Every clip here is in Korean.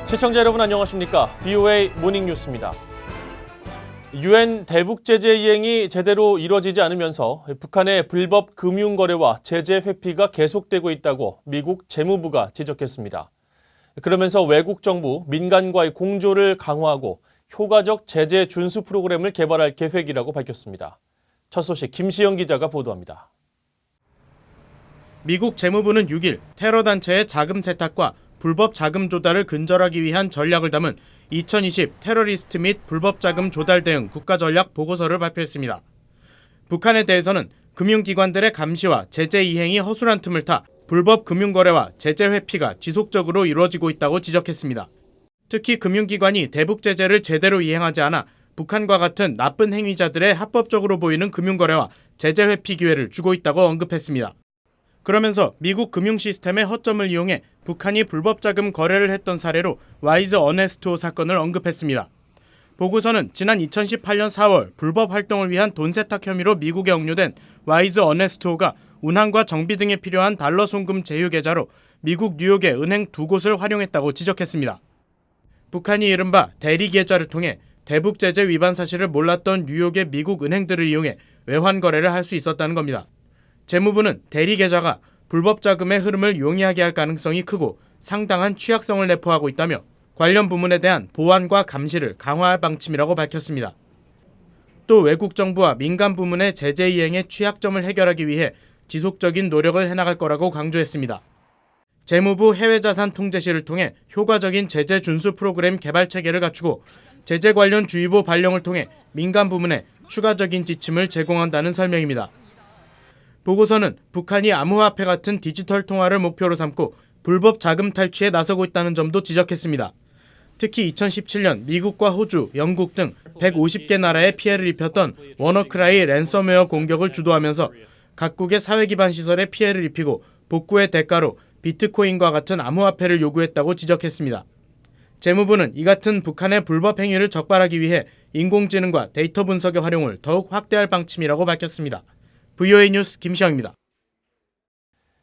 시청자 여러분 안녕하십니까? BOA 모닝뉴스입니다. 유엔 대북 제재 이행이 제대로 이뤄지지 않으면서 북한의 불법 금융 거래와 제재 회피가 계속되고 있다고 미국 재무부가 지적했습니다. 그러면서 외국 정부, 민간과의 공조를 강화하고 효과적 제재 준수 프로그램을 개발할 계획이라고 밝혔습니다. 첫 소식 김시영 기자가 보도합니다. 미국 재무부는 6일 테러 단체의 자금 세탁과 불법 자금 조달을 근절하기 위한 전략을 담은 2020 테러리스트 및 불법 자금 조달 대응 국가전략 보고서를 발표했습니다. 북한에 대해서는 금융기관들의 감시와 제재 이행이 허술한 틈을 타 불법 금융거래와 제재 회피가 지속적으로 이루어지고 있다고 지적했습니다. 특히 금융기관이 대북 제재를 제대로 이행하지 않아 북한과 같은 나쁜 행위자들의 합법적으로 보이는 금융거래와 제재 회피 기회를 주고 있다고 언급했습니다. 그러면서 미국 금융 시스템의 허점을 이용해 북한이 불법 자금 거래를 했던 사례로 와이즈 어네스트호 사건을 언급했습니다. 보고서는 지난 2018년 4월 불법 활동을 위한 돈 세탁 혐의로 미국에 억류된 와이즈 어네스트호가 운항과 정비 등에 필요한 달러 송금 제휴 계좌로 미국 뉴욕의 은행 2곳을 활용했다고 지적했습니다. 북한이 이른바 대리 계좌를 통해 대북 제재 위반 사실을 몰랐던 뉴욕의 미국 은행들을 이용해 외환 거래를 할 수 있었다는 겁니다. 재무부는 대리 계좌가 불법 자금의 흐름을 용이하게 할 가능성이 크고 상당한 취약성을 내포하고 있다며 관련 부문에 대한 보완과 감시를 강화할 방침이라고 밝혔습니다. 또 외국 정부와 민간 부문의 제재 이행의 취약점을 해결하기 위해 지속적인 노력을 해나갈 거라고 강조했습니다. 재무부 해외자산 통제실을 통해 효과적인 제재 준수 프로그램 개발 체계를 갖추고 제재 관련 주의보 발령을 통해 민간 부문에 추가적인 지침을 제공한다는 설명입니다. 보고서는 북한이 암호화폐 같은 디지털 통화를 목표로 삼고 불법 자금 탈취에 나서고 있다는 점도 지적했습니다. 특히 2017년 미국과 호주, 영국 등 150개 나라에 피해를 입혔던 워너크라이 랜섬웨어 공격을 주도하면서 각국의 사회 기반 시설에 피해를 입히고 복구의 대가로 비트코인과 같은 암호화폐를 요구했다고 지적했습니다. 재무부는 이 같은 북한의 불법 행위를 적발하기 위해 인공지능과 데이터 분석의 활용을 더욱 확대할 방침이라고 밝혔습니다. BOA 뉴스 김시영입니다.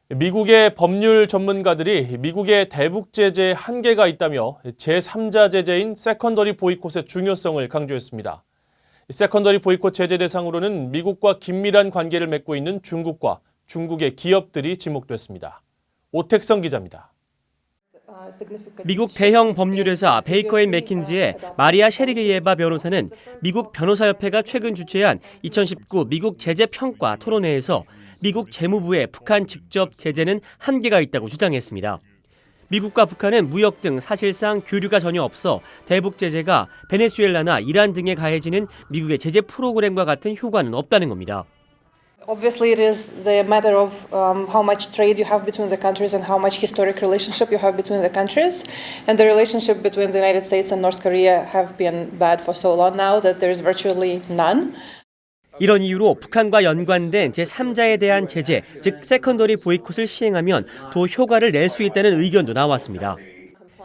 미국의 법률 전문가들이 미국의 대북 제재에 한계가 있다며 제3자 제재인 세컨더리 보이콧의 중요성을 강조했습니다. 세컨더리 보이콧 제재 대상으로는 미국과 긴밀한 관계를 맺고 있는 중국과 중국의 기업들이 지목됐습니다. 오택성 기자입니다. 미국 대형 법률회사 베이커 앤 맥킨지의 마리아 셰리게예바 변호사는 미국 변호사협회가 최근 주최한 2019 미국 제재 평가 토론회에서 미국 재무부의 북한 직접 제재는 한계가 있다고 주장했습니다. 미국과 북한은 무역 등 사실상 교류가 전혀 없어 대북 제재가 베네수엘라나 이란 등에 가해지는 미국의 제재 프로그램과 같은 효과는 없다는 겁니다. Obviously, it is the matter of how much trade you have between the countries and how much historic relationship you have between the countries. And the relationship between the United States and North Korea have been bad for so long now that there is virtually none. 이런 이유로 북한과 연관된 제3자에 대한 제재, 즉 세컨더리 보이콧을 시행하면 더 효과를 낼 수 있다는 의견도 나왔습니다.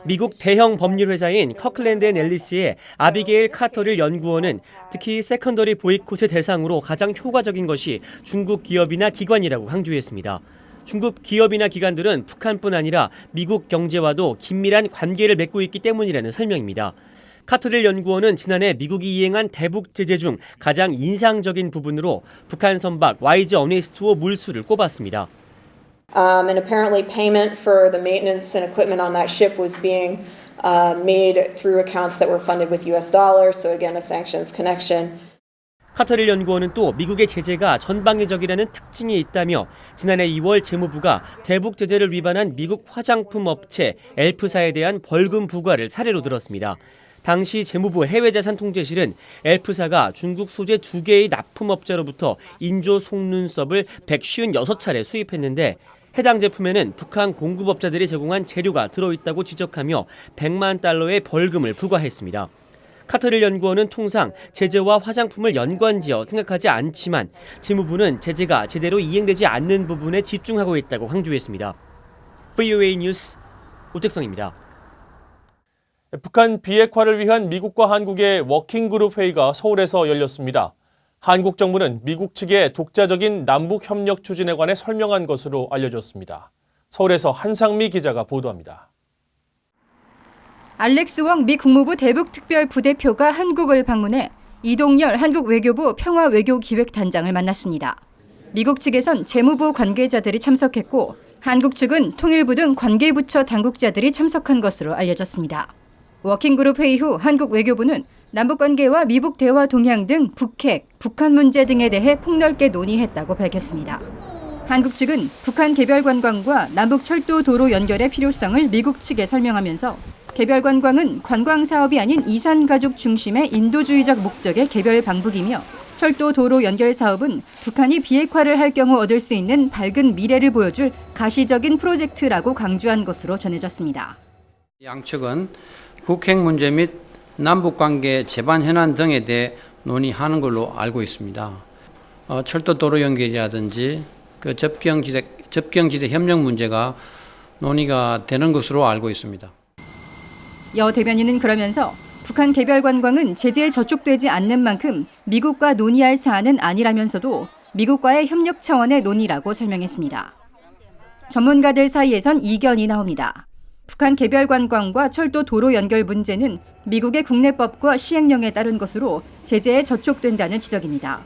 미국 대형 법률 회사인 커클랜드 앤 앨리스의 아비게일 카터릴 연구원은 특히 세컨더리 보이콧의 대상으로 가장 효과적인 것이 중국 기업이나 기관이라고 강조했습니다. 중국 기업이나 기관들은 북한뿐 아니라 미국 경제와도 긴밀한 관계를 맺고 있기 때문이라는 설명입니다. 카터릴 연구원은 지난해 미국이 이행한 대북 제재 중 가장 인상적인 부분으로 북한 선박 와이즈 어네스트호 물수를 꼽았습니다. And apparently payment for the maintenance and equipment on that ship was being made through accounts that were funded with US dollars. So again, a sanctions connection. 카터릴 연구원은 또 미국의 제재가 전방위적이라는 특징이 있다며 지난해 2월 재무부가 대북 제재를 위반한 미국 화장품 업체 엘프사에 대한 벌금 부과를 사례로 들었습니다. 당시 재무부 해외자산 통제실은 엘프사가 중국 소재 2개의 납품업자로부터 인조 속눈썹을 156차례 수입했는데 해당 제품에는 북한 공급업자들이 제공한 재료가 들어있다고 지적하며 100만 달러의 벌금을 부과했습니다. 카터릴 연구원은 통상 제재와 화장품을 연관지어 생각하지 않지만 재무부는 제재가 제대로 이행되지 않는 부분에 집중하고 있다고 강조했습니다. BOA 뉴스 오택성입니다. 북한 비핵화를 위한 미국과 한국의 워킹그룹 회의가 서울에서 열렸습니다. 한국 정부는 미국 측의 독자적인 남북협력 추진에 관해 설명한 것으로 알려졌습니다. 서울에서 한상미 기자가 보도합니다. 알렉스 웡 미 국무부 대북 특별 부대표가 한국을 방문해 이동열 한국 외교부 평화외교기획단장을 만났습니다. 미국 측에선 재무부 관계자들이 참석했고 한국 측은 통일부 등 관계부처 당국자들이 참석한 것으로 알려졌습니다. 워킹그룹 회의 후 한국 외교부는 남북관계와 미북 대화 동향 등 북핵, 북한 문제 등에 대해 폭넓게 논의했다고 밝혔습니다. 한국 측은 북한 개별 관광과 남북 철도 도로 연결의 필요성을 미국 측에 설명하면서 개별 관광은 관광 사업이 아닌 이산 가족 중심의 인도주의적 목적의 개별 방북이며 철도 도로 연결 사업은 북한이 비핵화를 할 경우 얻을 수 있는 밝은 미래를 보여줄 가시적인 프로젝트라고 강조한 것으로 전해졌습니다. 양측은 북핵 문제 및 남북관계 제반 현안 등에 대해 논의하는 걸로 알고 있습니다. 철도 도로 연결이라든지 그 접경지대 협력 문제가 논의가 되는 것으로 알고 있습니다. 여 대변인은 그러면서 북한 개별 관광은 제재에 저촉되지 않는 만큼 미국과 논의할 사안은 아니라면서도 미국과의 협력 차원의 논의라고 설명했습니다. 전문가들 사이에선 이견이 나옵니다. 북한 개별 관광과 철도 도로 연결 문제는 미국의 국내법과 시행령에 따른 것으로 제재에 저촉된다는 지적입니다.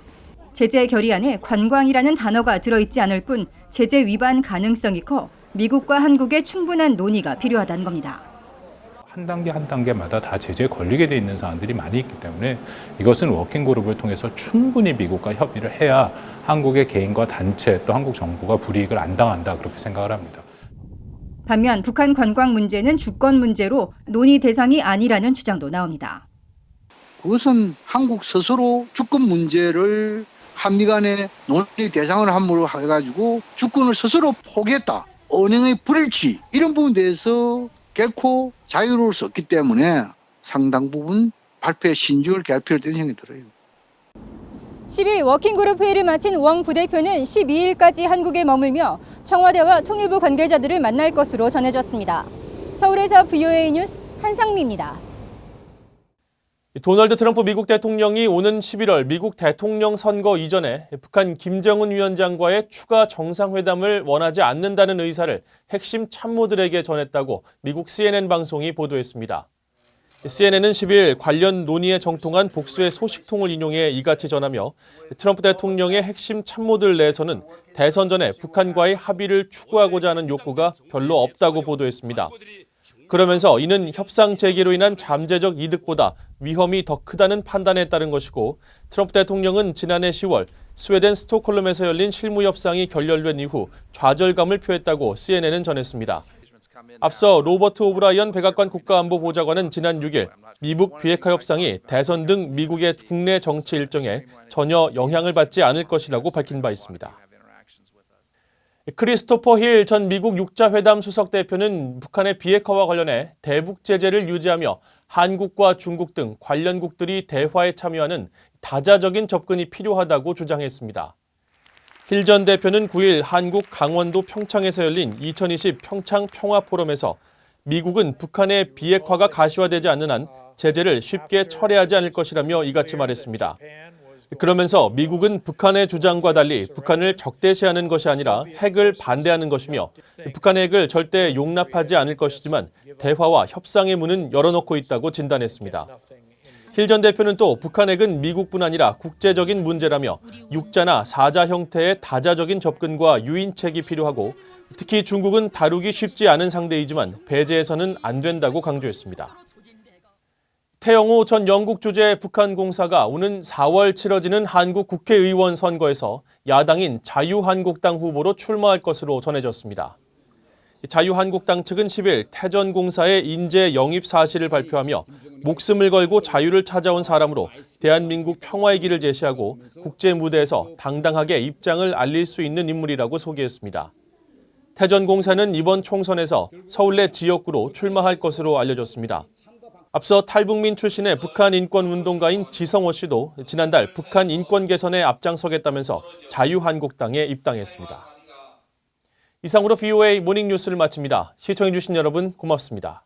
제재 결의안에 관광이라는 단어가 들어있지 않을 뿐 제재 위반 가능성이 커 미국과 한국의 충분한 논의가 필요하다는 겁니다. 한 단계 한 단계마다 다 제재에 걸리게 돼 있는 사안들이 많이 있기 때문에 이것은 워킹그룹을 통해서 충분히 미국과 협의를 해야 한국의 개인과 단체 또 한국 정부가 불이익을 안 당한다 그렇게 생각을 합니다. 반면 북한 관광 문제는 주권 문제로 논의 대상이 아니라는 주장도 나옵니다. 그것은 한국 스스로 주권 문제를 한미 간의 논의 대상을 함으로 해가지고 주권을 스스로 포기했다. 언행의 불일치 이런 부분에 대해서 결코 자유로울 수 없기 때문에 상당 부분 발표에 신중을 기할 필요가 있다는 생각이 들어요. 10일 워킹그룹 회의를 마친 웡 부대표는 12일까지 한국에 머물며 청와대와 통일부 관계자들을 만날 것으로 전해졌습니다. 서울에서 VOA 뉴스 한상미입니다. 도널드 트럼프 미국 대통령이 오는 11월 미국 대통령 선거 이전에 북한 김정은 위원장과의 추가 정상회담을 원하지 않는다는 의사를 핵심 참모들에게 전했다고 미국 CNN 방송이 보도했습니다. CNN은 10일 관련 논의에 정통한 복수의 소식통을 인용해 이같이 전하며 트럼프 대통령의 핵심 참모들 내에서는 대선 전에 북한과의 합의를 추구하고자 하는 욕구가 별로 없다고 보도했습니다. 그러면서 이는 협상 재개로 인한 잠재적 이득보다 위험이 더 크다는 판단에 따른 것이고 트럼프 대통령은 지난해 10월 스웨덴 스톡홀름에서 열린 실무협상이 결렬된 이후 좌절감을 표했다고 CNN은 전했습니다. 앞서 로버트 오브라이언 백악관 국가안보보좌관은 지난 6일 미북 비핵화 협상이 대선 등 미국의 국내 정치 일정에 전혀 영향을 받지 않을 것이라고 밝힌 바 있습니다. 크리스토퍼 힐 전 미국 육자회담 수석 대표는 북한의 비핵화와 관련해 대북 제재를 유지하며 한국과 중국 등 관련국들이 대화에 참여하는 다자적인 접근이 필요하다고 주장했습니다. 힐 전 대표는 9일 한국 강원도 평창에서 열린 2020 평창 평화포럼에서 미국은 북한의 비핵화가 가시화되지 않는 한 제재를 쉽게 철회하지 않을 것이라며 이같이 말했습니다. 그러면서 미국은 북한의 주장과 달리 북한을 적대시하는 것이 아니라 핵을 반대하는 것이며 북한의 핵을 절대 용납하지 않을 것이지만 대화와 협상의 문은 열어놓고 있다고 진단했습니다. 힐 전 대표는 또 북한 핵은 미국뿐 아니라 국제적인 문제라며 육자나 사자 형태의 다자적인 접근과 유인책이 필요하고 특히 중국은 다루기 쉽지 않은 상대이지만 배제해서는 안 된다고 강조했습니다. 태영호 전 영국 주재 북한 공사가 오는 4월 치러지는 한국 국회의원 선거에서 야당인 자유한국당 후보로 출마할 것으로 전해졌습니다. 자유한국당 측은 10일 태 전 공사의 인재 영입 사실을 발표하며 목숨을 걸고 자유를 찾아온 사람으로 대한민국 평화의 길을 제시하고 국제 무대에서 당당하게 입장을 알릴 수 있는 인물이라고 소개했습니다. 태 전 공사는 이번 총선에서 서울 내 지역구로 출마할 것으로 알려졌습니다. 앞서 탈북민 출신의 북한 인권운동가인 지성호 씨도 지난달 북한 인권 개선에 앞장서겠다면서 자유한국당에 입당했습니다. 이상으로 VOA 모닝뉴스를 마칩니다. 시청해주신 여러분 고맙습니다.